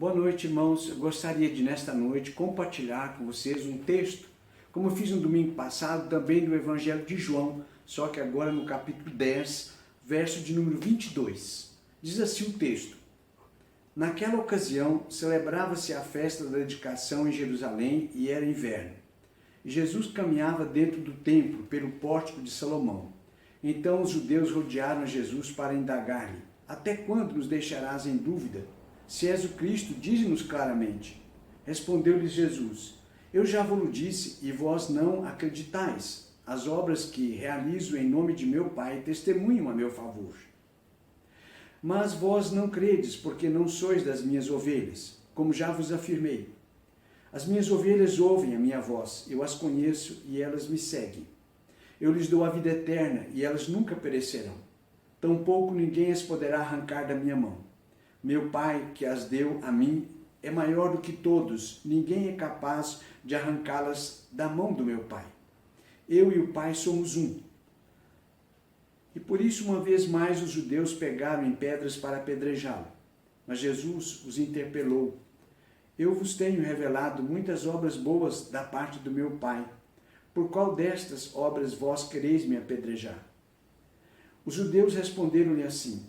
Boa noite, irmãos. Eu gostaria de, nesta noite, compartilhar com vocês um texto, como eu fiz no domingo passado, também do Evangelho de João, só que agora no capítulo 10, verso de número 22. Diz assim o texto: Naquela ocasião, celebrava-se a festa da dedicação em Jerusalém e era inverno. E Jesus caminhava dentro do templo, pelo pórtico de Salomão. Então os judeus rodearam Jesus para indagar-lhe: Até quando nos deixarás em dúvida? Se és o Cristo, dize-nos claramente. Respondeu-lhes Jesus: Eu já vos disse, e vós não acreditais. As obras que realizo em nome de meu Pai testemunham a meu favor. Mas vós não credes, porque não sois das minhas ovelhas, como já vos afirmei. As minhas ovelhas ouvem a minha voz, eu as conheço e elas me seguem. Eu lhes dou a vida eterna e elas nunca perecerão. Tampouco ninguém as poderá arrancar da minha mão. Meu Pai, que as deu a mim, é maior do que todos, ninguém é capaz de arrancá-las da mão do meu Pai. Eu e o Pai somos um. E por isso, uma vez mais, os judeus pegaram em pedras para apedrejá-lo. Mas Jesus os interpelou: Eu vos tenho revelado muitas obras boas da parte do meu Pai. Por qual destas obras vós quereis me apedrejar? Os judeus responderam-lhe assim: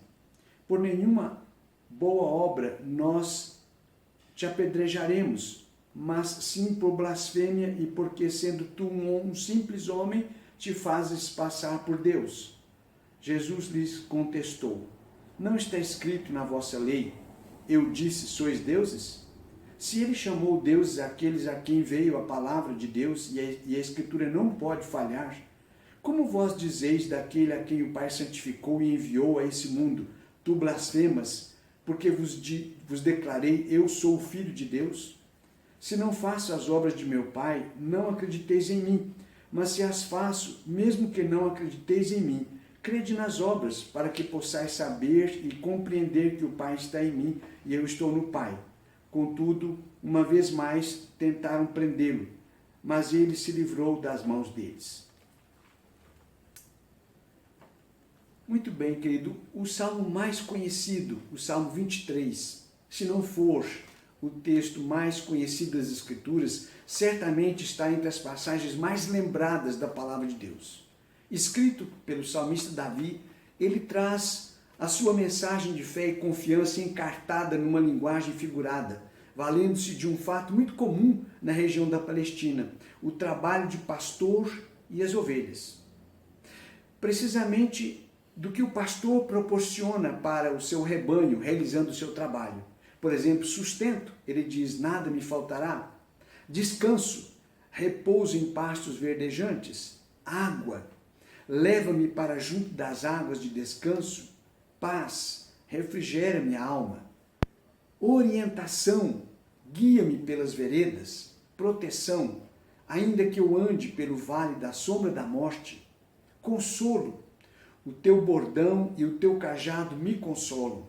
Por nenhuma boa obra nós te apedrejaremos, mas sim por blasfêmia e porque, sendo tu um simples homem, te fazes passar por Deus. Jesus lhes contestou: Não está escrito na vossa lei, eu disse, sois deuses? Se ele chamou deuses aqueles a quem veio a palavra de Deus e a Escritura não pode falhar, como vós dizeis daquele a quem o Pai santificou e enviou a esse mundo, tu blasfemas, porque vos declarei, eu sou o Filho de Deus? Se não faço as obras de meu Pai, não acrediteis em mim, mas se as faço, mesmo que não acrediteis em mim, crede nas obras, para que possais saber e compreender que o Pai está em mim e eu estou no Pai. Contudo, uma vez mais tentaram prendê-lo, mas ele se livrou das mãos deles. Muito bem, querido, o salmo mais conhecido, o Salmo 23, se não for o texto mais conhecido das Escrituras, certamente está entre as passagens mais lembradas da palavra de Deus. Escrito pelo salmista Davi, ele traz a sua mensagem de fé e confiança encartada numa linguagem figurada, valendo-se de um fato muito comum na região da Palestina, o trabalho de pastor e as ovelhas. Precisamente do que o pastor proporciona para o seu rebanho, realizando o seu trabalho. Por exemplo, sustento, ele diz, nada me faltará. Descanso, repouso em pastos verdejantes. Água, leva-me para junto das águas de descanso. Paz, refrigera minha alma. Orientação, guia-me pelas veredas. Proteção, ainda que eu ande pelo vale da sombra da morte. Consolo, o teu bordão e o teu cajado me consolam.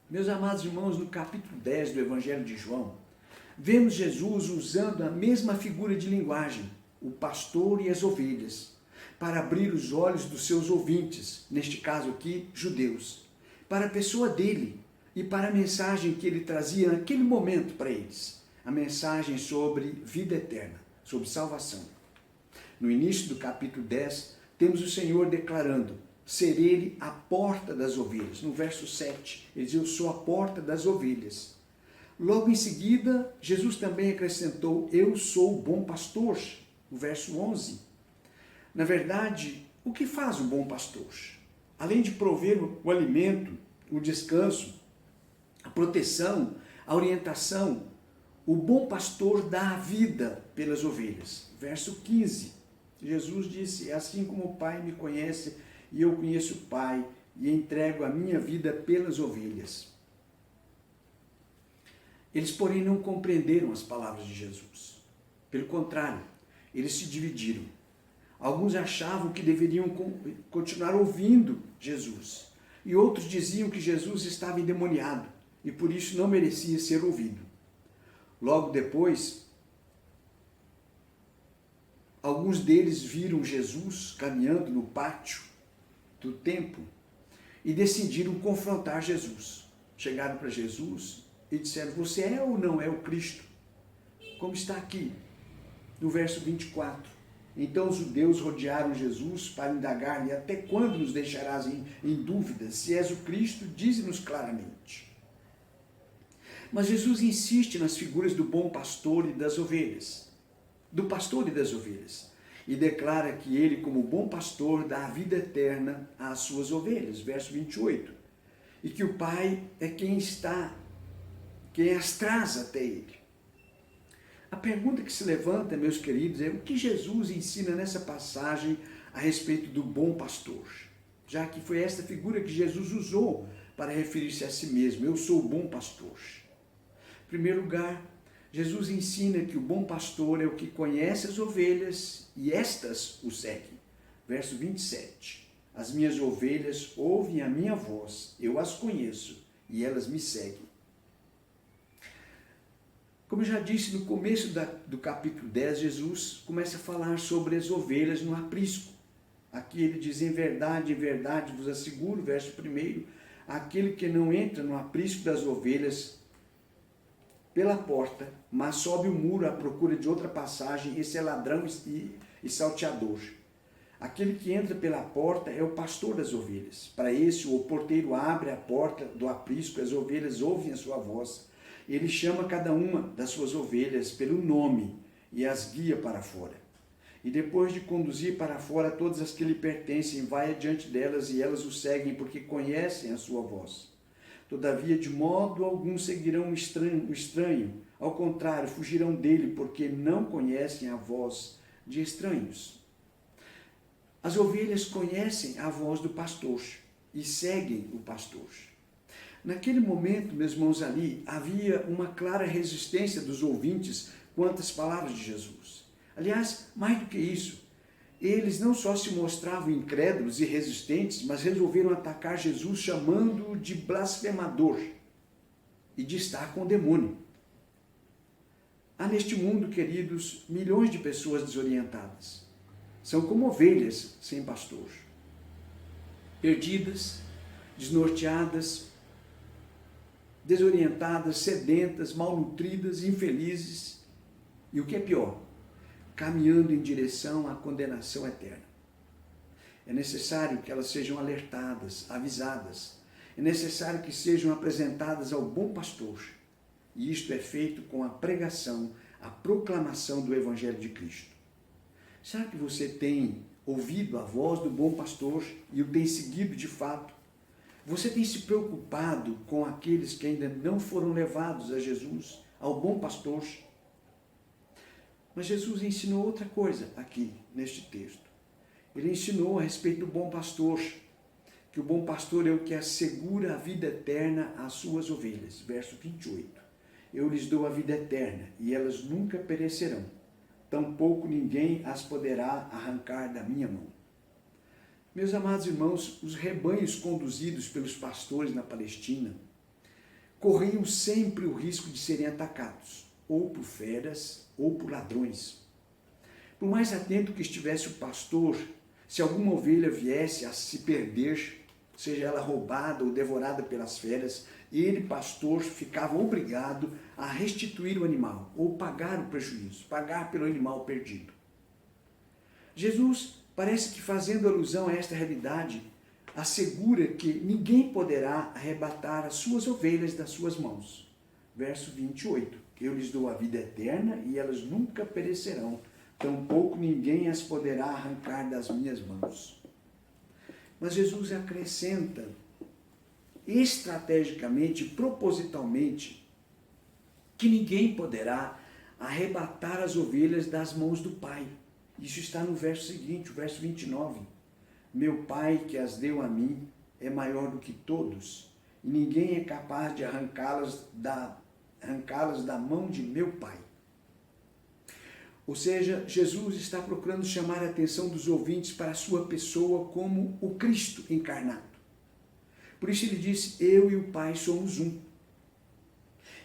Meus amados irmãos, no capítulo 10 do Evangelho de João, vemos Jesus usando a mesma figura de linguagem, o pastor e as ovelhas, para abrir os olhos dos seus ouvintes, neste caso aqui, judeus, para a pessoa dele e para a mensagem que ele trazia naquele momento para eles, a mensagem sobre vida eterna, sobre salvação. No início do capítulo 10, temos o Senhor declarando ser ele a porta das ovelhas. No verso 7, ele diz, eu sou a porta das ovelhas. Logo em seguida, Jesus também acrescentou, eu sou o bom pastor, no verso 11. Na verdade, o que faz o bom pastor? Além de prover o alimento, o descanso, a proteção, a orientação, o bom pastor dá a vida pelas ovelhas. Verso 15. Jesus disse, assim como o Pai me conhece e eu conheço o Pai e entrego a minha vida pelas ovelhas. Eles, porém, não compreenderam as palavras de Jesus. Pelo contrário, eles se dividiram. Alguns achavam que deveriam continuar ouvindo Jesus e outros diziam que Jesus estava endemoniado e por isso não merecia ser ouvido. Logo depois, alguns deles viram Jesus caminhando no pátio do templo e decidiram confrontar Jesus. Chegaram para Jesus e disseram, você é ou não é o Cristo? Como está aqui, no verso 24. Então os judeus rodearam Jesus para indagar-lhe, até quando nos deixarás em dúvida? Se és o Cristo, dize-nos claramente. Mas Jesus insiste nas figuras do bom pastor e das ovelhas, do pastor e das ovelhas, e declara que ele, como bom pastor, dá a vida eterna às suas ovelhas, verso 28, e que o Pai é quem as traz até ele. A pergunta que se levanta, meus queridos, é o que Jesus ensina nessa passagem a respeito do bom pastor, já que foi esta figura que Jesus usou para referir-se a si mesmo, eu sou o bom pastor. Em primeiro lugar, Jesus ensina que o bom pastor é o que conhece as ovelhas e estas o seguem. Verso 27. As minhas ovelhas ouvem a minha voz, eu as conheço e elas me seguem. Como eu já disse no começo do capítulo 10, Jesus começa a falar sobre as ovelhas no aprisco. Aqui ele diz, em verdade vos asseguro, verso 1, aquele que não entra no aprisco das ovelhas pela porta, mas sobe o muro à procura de outra passagem, esse é ladrão e salteador. Aquele que entra pela porta é o pastor das ovelhas. Para esse, o porteiro abre a porta do aprisco, as ovelhas ouvem a sua voz. Ele chama cada uma das suas ovelhas pelo nome e as guia para fora. E depois de conduzir para fora todas as que lhe pertencem, vai adiante delas e elas o seguem porque conhecem a sua voz. Todavia, de modo algum seguirão o estranho. Ao contrário, fugirão dele porque não conhecem a voz de estranhos. As ovelhas conhecem a voz do pastor e seguem o pastor. Naquele momento, meus irmãos, ali havia uma clara resistência dos ouvintes quanto às palavras de Jesus. Aliás, mais do que isso, eles não só se mostravam incrédulos e resistentes, mas resolveram atacar Jesus chamando-o de blasfemador e de estar com o demônio. Há neste mundo, queridos, milhões de pessoas desorientadas. São como ovelhas sem pastor, perdidas, desnorteadas, desorientadas, sedentas, malnutridas, infelizes e o que é pior, caminhando em direção à condenação eterna. É necessário que elas sejam alertadas, avisadas. É necessário que sejam apresentadas ao bom pastor. E isto é feito com a pregação, a proclamação do Evangelho de Cristo. Será que você tem ouvido a voz do bom pastor e o tem seguido de fato? Você tem se preocupado com aqueles que ainda não foram levados a Jesus, ao bom pastor? Mas Jesus ensinou outra coisa aqui, neste texto. Ele ensinou a respeito do bom pastor, que o bom pastor é o que assegura a vida eterna às suas ovelhas. Verso 28. Eu lhes dou a vida eterna, e elas nunca perecerão. Tampouco ninguém as poderá arrancar da minha mão. Meus amados irmãos, os rebanhos conduzidos pelos pastores na Palestina corriam sempre o risco de serem atacados, ou por feras, ou por ladrões. Por mais atento que estivesse o pastor, se alguma ovelha viesse a se perder, seja ela roubada ou devorada pelas feras, ele, pastor, ficava obrigado a restituir o animal, ou pagar o prejuízo, pagar pelo animal perdido. Jesus parece que, fazendo alusão a esta realidade, assegura que ninguém poderá arrebatar as suas ovelhas das suas mãos. Verso 28. Eu lhes dou a vida eterna e elas nunca perecerão, tampouco ninguém as poderá arrancar das minhas mãos. Mas Jesus acrescenta, estrategicamente, propositalmente, que ninguém poderá arrebatar as ovelhas das mãos do Pai. Isso está no verso seguinte, o verso 29. Meu Pai que as deu a mim é maior do que todos, e ninguém é capaz de arrancá-las da mão de meu Pai. Ou seja, Jesus está procurando chamar a atenção dos ouvintes para a sua pessoa como o Cristo encarnado. Por isso ele disse, eu e o Pai somos um.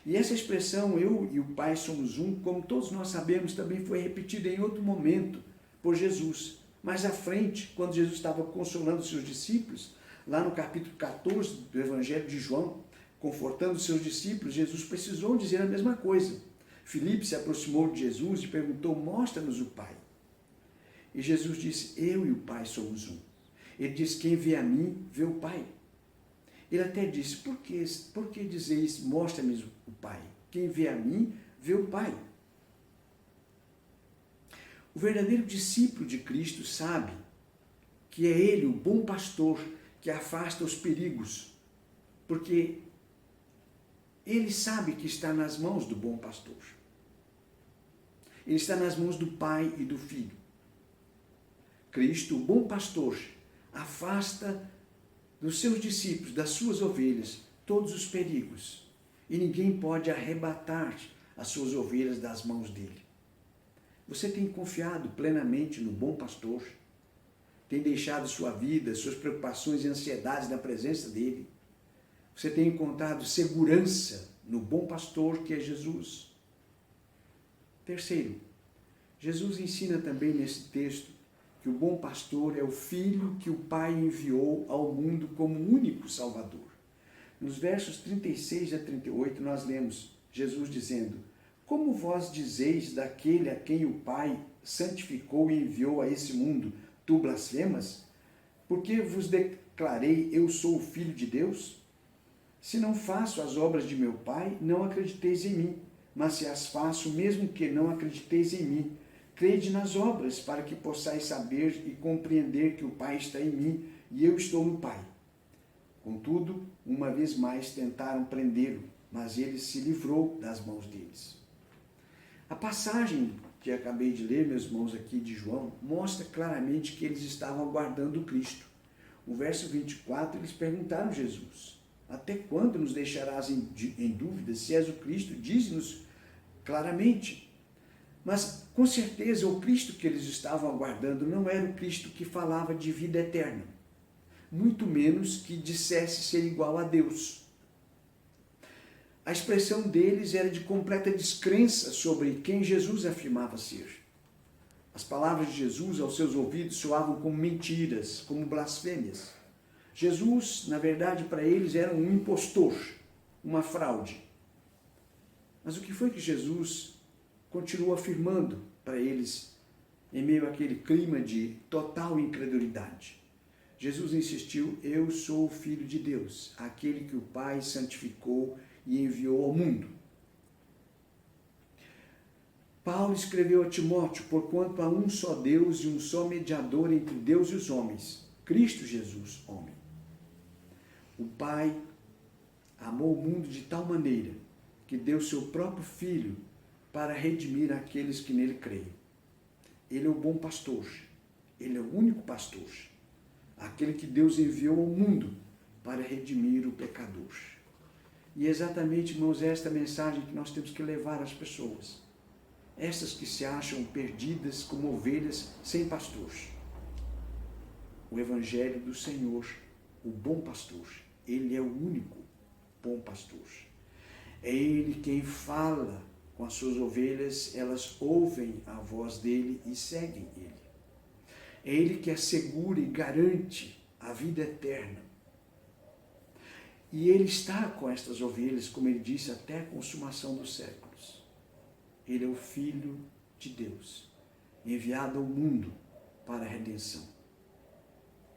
E essa expressão, eu e o Pai somos um, como todos nós sabemos, também foi repetida em outro momento por Jesus. Mais à frente, quando Jesus estava consolando seus discípulos, lá no capítulo 14 do Evangelho de João, Confortando seus discípulos, Jesus precisou dizer a mesma coisa. Filipe se aproximou de Jesus e perguntou: mostra-nos o Pai. E Jesus disse: eu e o Pai somos um. Ele disse: quem vê a mim, vê o Pai. Ele até disse: por que dizeis, mostra-me o Pai? Quem vê a mim, vê o Pai. O verdadeiro discípulo de Cristo sabe que é Ele, o bom pastor, que afasta os perigos, porque ele sabe que está nas mãos do bom pastor. Ele está nas mãos do Pai e do Filho. Cristo, o bom pastor, afasta dos seus discípulos, das suas ovelhas, todos os perigos. E ninguém pode arrebatar as suas ovelhas das mãos dele. Você tem confiado plenamente no bom pastor? Tem deixado sua vida, suas preocupações e ansiedades na presença dele? Você tem encontrado segurança no bom pastor que é Jesus? Terceiro, Jesus ensina também nesse texto que o bom pastor é o Filho que o Pai enviou ao mundo como único Salvador. Nos versos 36 a 38 nós lemos Jesus dizendo: como vós dizeis daquele a quem o Pai santificou e enviou a esse mundo, tu blasfemas? Porque vos declarei, eu sou o Filho de Deus? Se não faço as obras de meu Pai, não acrediteis em mim. Mas se as faço, mesmo que não acrediteis em mim, crede nas obras, para que possais saber e compreender que o Pai está em mim e eu estou no Pai. Contudo, uma vez mais tentaram prendê-lo, mas ele se livrou das mãos deles. A passagem que acabei de ler, meus irmãos, aqui de João, mostra claramente que eles estavam aguardando Cristo. O verso 24, eles perguntaram a Jesus: até quando nos deixarás em dúvida? Se és o Cristo, dize-nos claramente. Mas, com certeza, o Cristo que eles estavam aguardando não era o Cristo que falava de vida eterna, muito menos que dissesse ser igual a Deus. A expressão deles era de completa descrença sobre quem Jesus afirmava ser. As palavras de Jesus aos seus ouvidos soavam como mentiras, como blasfêmias. Jesus, na verdade, para eles era um impostor, uma fraude. Mas o que foi que Jesus continuou afirmando para eles em meio àquele clima de total incredulidade? Jesus insistiu: eu sou o Filho de Deus, aquele que o Pai santificou e enviou ao mundo. Paulo escreveu a Timóteo: porquanto há um só Deus e um só mediador entre Deus e os homens, Cristo Jesus, homem. O Pai amou o mundo de tal maneira que deu seu próprio Filho para redimir aqueles que nele creem. Ele é o bom pastor, ele é o único pastor, aquele que Deus enviou ao mundo para redimir o pecador. E é exatamente, irmãos, esta mensagem que nós temos que levar às pessoas. Essas que se acham perdidas como ovelhas sem pastor. O Evangelho do Senhor, o bom pastor, ele é o único bom pastor. É ele quem fala com as suas ovelhas, elas ouvem a voz dele e seguem ele. É ele que assegura e garante a vida eterna. E ele está com estas ovelhas, como ele disse, até a consumação dos séculos. Ele é o Filho de Deus, enviado ao mundo para a redenção.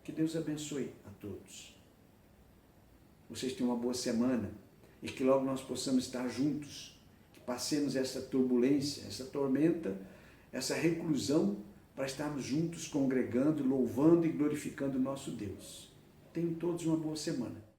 Que Deus abençoe a todos. Vocês tenham uma boa semana e que logo nós possamos estar juntos, que passemos essa turbulência, essa tormenta, essa reclusão, para estarmos juntos congregando, louvando e glorificando o nosso Deus. Tenham todos uma boa semana.